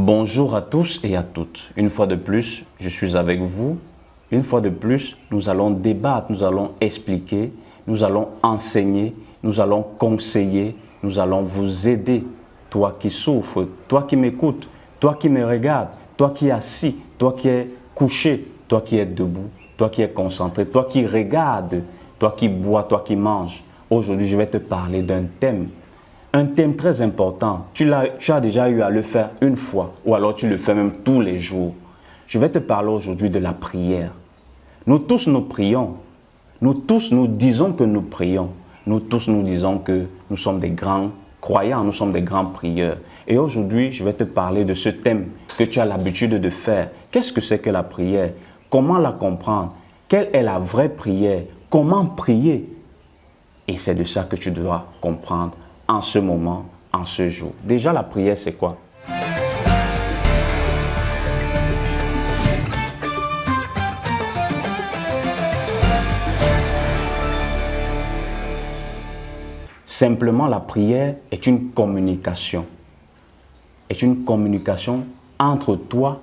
Bonjour à tous et à toutes. Une fois de plus, je suis avec vous. Une fois de plus, nous allons débattre, nous allons expliquer, nous allons enseigner, nous allons conseiller, nous allons vous aider. Toi qui souffres, toi qui m'écoutes, toi qui me regardes, toi qui es assis, toi qui es couché, toi qui es debout, toi qui es concentré, toi qui regardes, toi qui bois, toi qui manges. Aujourd'hui, je vais te parler d'un thème. Un thème très important, tu as déjà eu à le faire une fois ou alors tu le fais même tous les jours. Je vais te parler aujourd'hui de la prière. Nous tous nous prions, nous tous nous disons que nous prions, nous tous nous disons que nous sommes des grands croyants, nous sommes des grands prieurs. Et aujourd'hui, je vais te parler de ce thème que tu as l'habitude de faire. Qu'est-ce que c'est que la prière? Comment la comprendre? Quelle est la vraie prière? Comment prier? Et c'est de ça que tu dois comprendre en ce moment, en ce jour. Déjà, la prière, c'est quoi? Simplement, la prière est une communication. Est une communication entre toi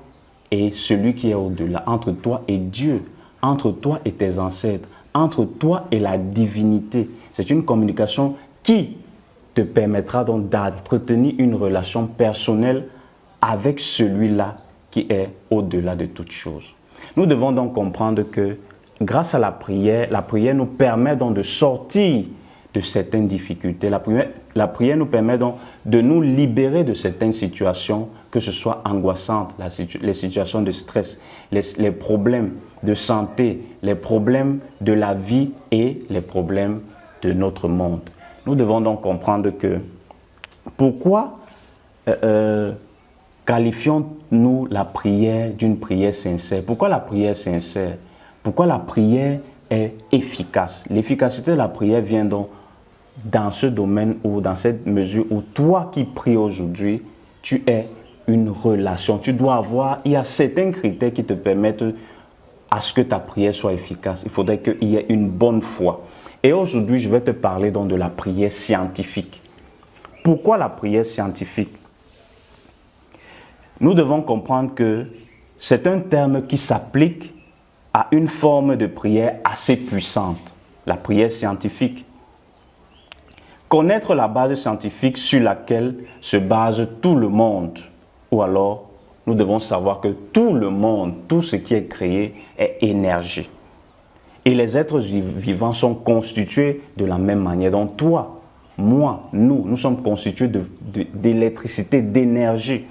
et celui qui est au-delà, entre toi et Dieu, entre toi et tes ancêtres, entre toi et la divinité. C'est une communication qui te permettra donc d'entretenir une relation personnelle avec celui-là qui est au-delà de toutes choses. Nous devons donc comprendre que grâce à la prière nous permet donc de sortir de certaines difficultés. La prière nous permet donc de nous libérer de certaines situations, que ce soit angoissantes, les situations de stress, les problèmes de santé, les problèmes de la vie et les problèmes de notre monde. Nous devons donc comprendre que pourquoi qualifions-nous la prière d'une prière sincère? Pourquoi la prière sincère? Pourquoi la prière est efficace? L'efficacité de la prière vient donc dans ce domaine ou dans cette mesure où toi qui pries aujourd'hui, tu es une relation. Tu dois avoir, il y a certains critères qui te permettent à ce que ta prière soit efficace. Il faudrait qu'il y ait une bonne foi. Et aujourd'hui, je vais te parler donc de la prière scientifique. Pourquoi la prière scientifique? Nous devons comprendre que c'est un terme qui s'applique à une forme de prière assez puissante, la prière scientifique. Connaître la base scientifique sur laquelle se base tout le monde, ou alors nous devons savoir que tout le monde, tout ce qui est créé est énergie. Et les êtres vivants sont constitués de la même manière. Donc toi, moi, nous sommes constitués d'électricité, d'énergie.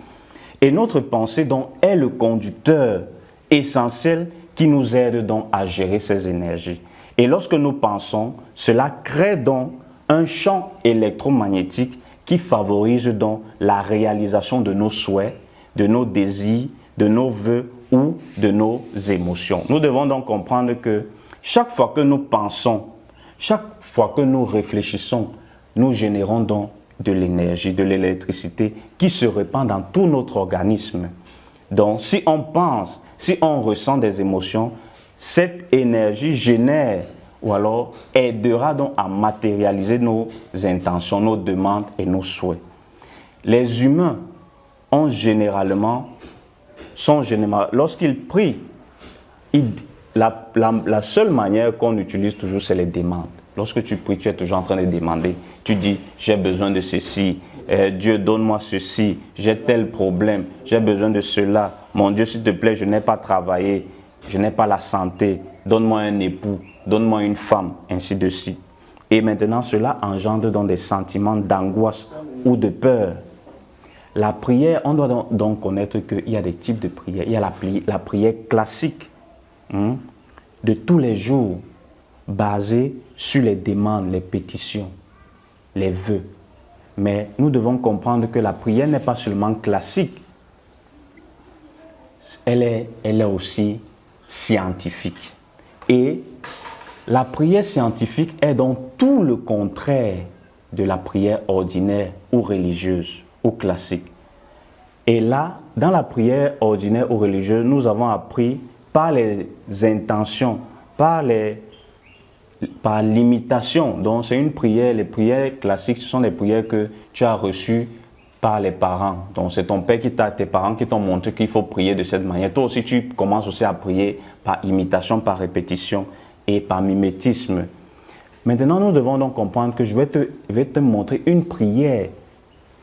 Et notre pensée donc est le conducteur essentiel qui nous aide donc à gérer ces énergies. Et lorsque nous pensons, cela crée donc un champ électromagnétique qui favorise donc la réalisation de nos souhaits, de nos désirs, de nos vœux ou de nos émotions. Nous devons donc comprendre que chaque fois que nous pensons, chaque fois que nous réfléchissons, nous générons donc de l'énergie, de l'électricité qui se répand dans tout notre organisme. Donc, si on pense, si on ressent des émotions, cette énergie génère ou alors aidera donc à matérialiser nos intentions, nos demandes et nos souhaits. Les humains lorsqu'ils prient, la seule manière qu'on utilise toujours, c'est les demandes. Lorsque tu pries, tu es toujours en train de demander. Tu dis, j'ai besoin de ceci. Dieu, donne-moi ceci. J'ai tel problème. J'ai besoin de cela. Mon Dieu, s'il te plaît, je n'ai pas travaillé. Je n'ai pas la santé. Donne-moi un époux. Donne-moi une femme. Ainsi de suite. Et maintenant, cela engendre dans des sentiments d'angoisse ou de peur. La prière, on doit donc connaître qu'il y a des types de prières. Il y a la prière classique de tous les jours, basée sur les demandes, les pétitions, les vœux. Mais nous devons comprendre que la prière n'est pas seulement classique, elle est aussi scientifique. Et la prière scientifique est donc tout le contraire de la prière ordinaire ou religieuse ou classique. Et là, dans la prière ordinaire ou religieuse, nous avons appris par les intentions, par l'imitation. Donc c'est une prière, les prières classiques, ce sont des prières que tu as reçues par les parents. Donc c'est tes parents qui t'ont montré qu'il faut prier de cette manière. Toi aussi, tu commences aussi à prier par imitation, par répétition et par mimétisme. Maintenant, nous devons donc comprendre que je vais te montrer une prière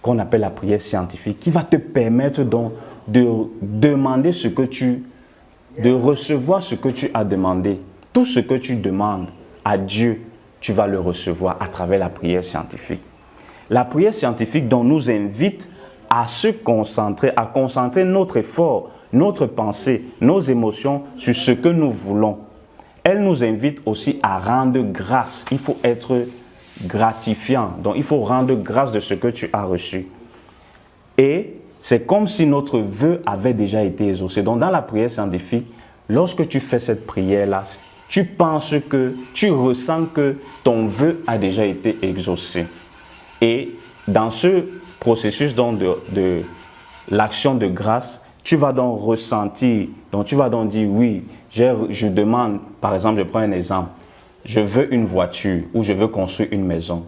qu'on appelle la prière scientifique qui va te permettre donc de demander de recevoir ce que tu as demandé. Tout ce que tu demandes à Dieu, tu vas le recevoir à travers la prière scientifique. La prière scientifique donc nous invite à se concentrer, à concentrer notre effort, notre pensée, nos émotions sur ce que nous voulons. Elle nous invite aussi à rendre grâce. Il faut être gratifiant. Donc, il faut rendre grâce de ce que tu as reçu. Et c'est comme si notre vœu avait déjà été exaucé. Donc, dans la prière scientifique, lorsque tu fais cette prière-là, tu penses que, tu ressens que ton vœu a déjà été exaucé. Et dans ce processus donc de l'action de grâce, tu vas donc ressentir, donc tu vas donc dire oui, je demande, par exemple, je prends un exemple, je veux une voiture ou je veux construire une maison.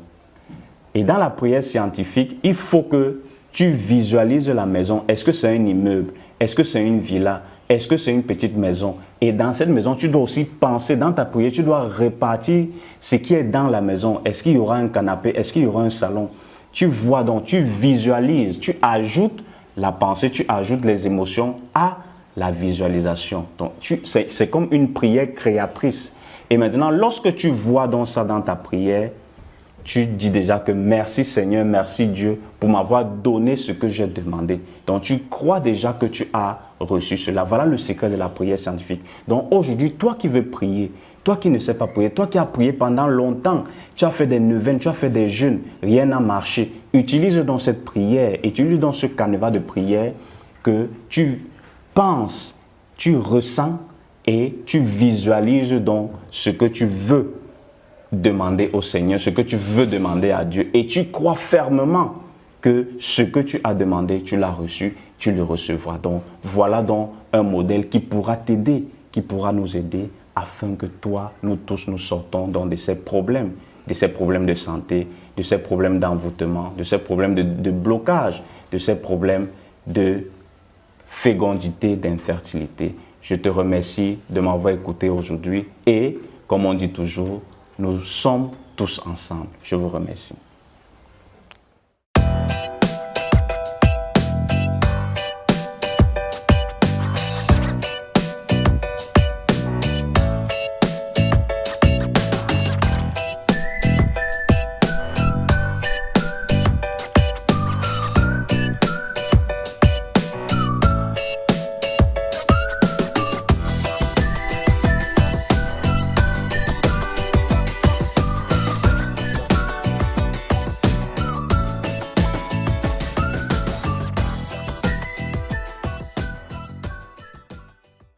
Et dans la prière scientifique, il faut que tu visualises la maison. Est-ce que c'est un immeuble? Est-ce que c'est une villa? Est-ce que c'est une petite maison? Et dans cette maison, tu dois aussi penser, dans ta prière, tu dois répartir ce qui est dans la maison. Est-ce qu'il y aura un canapé? Est-ce qu'il y aura un salon? Tu vois donc, tu visualises, tu ajoutes la pensée, tu ajoutes les émotions à la visualisation. Donc, c'est comme une prière créatrice. Et maintenant, lorsque tu vois donc ça dans ta prière, tu dis déjà que merci Seigneur, merci Dieu pour m'avoir donné ce que j'ai demandé. Donc tu crois déjà que tu as reçu cela. Voilà le secret de la prière scientifique. Donc aujourd'hui, toi qui veux prier, toi qui ne sais pas prier, toi qui as prié pendant longtemps, tu as fait des neuvaines, tu as fait des jeûnes, rien n'a marché. Utilise donc cette prière, utilise donc ce canevas de prière que tu penses, tu ressens et tu visualises donc ce que tu veux demander au Seigneur, ce que tu veux demander à Dieu, et tu crois fermement que ce que tu as demandé, tu l'as reçu, tu le recevras. Donc voilà donc un modèle qui pourra t'aider, qui pourra nous aider afin que toi, nous tous, nous sortons donc de ces problèmes de santé, de ces problèmes d'envoûtement, de ces problèmes de blocage, de ces problèmes de fécondité, d'infertilité. Je te remercie de m'avoir écouté aujourd'hui et, comme on dit toujours, nous sommes tous ensemble. Je vous remercie.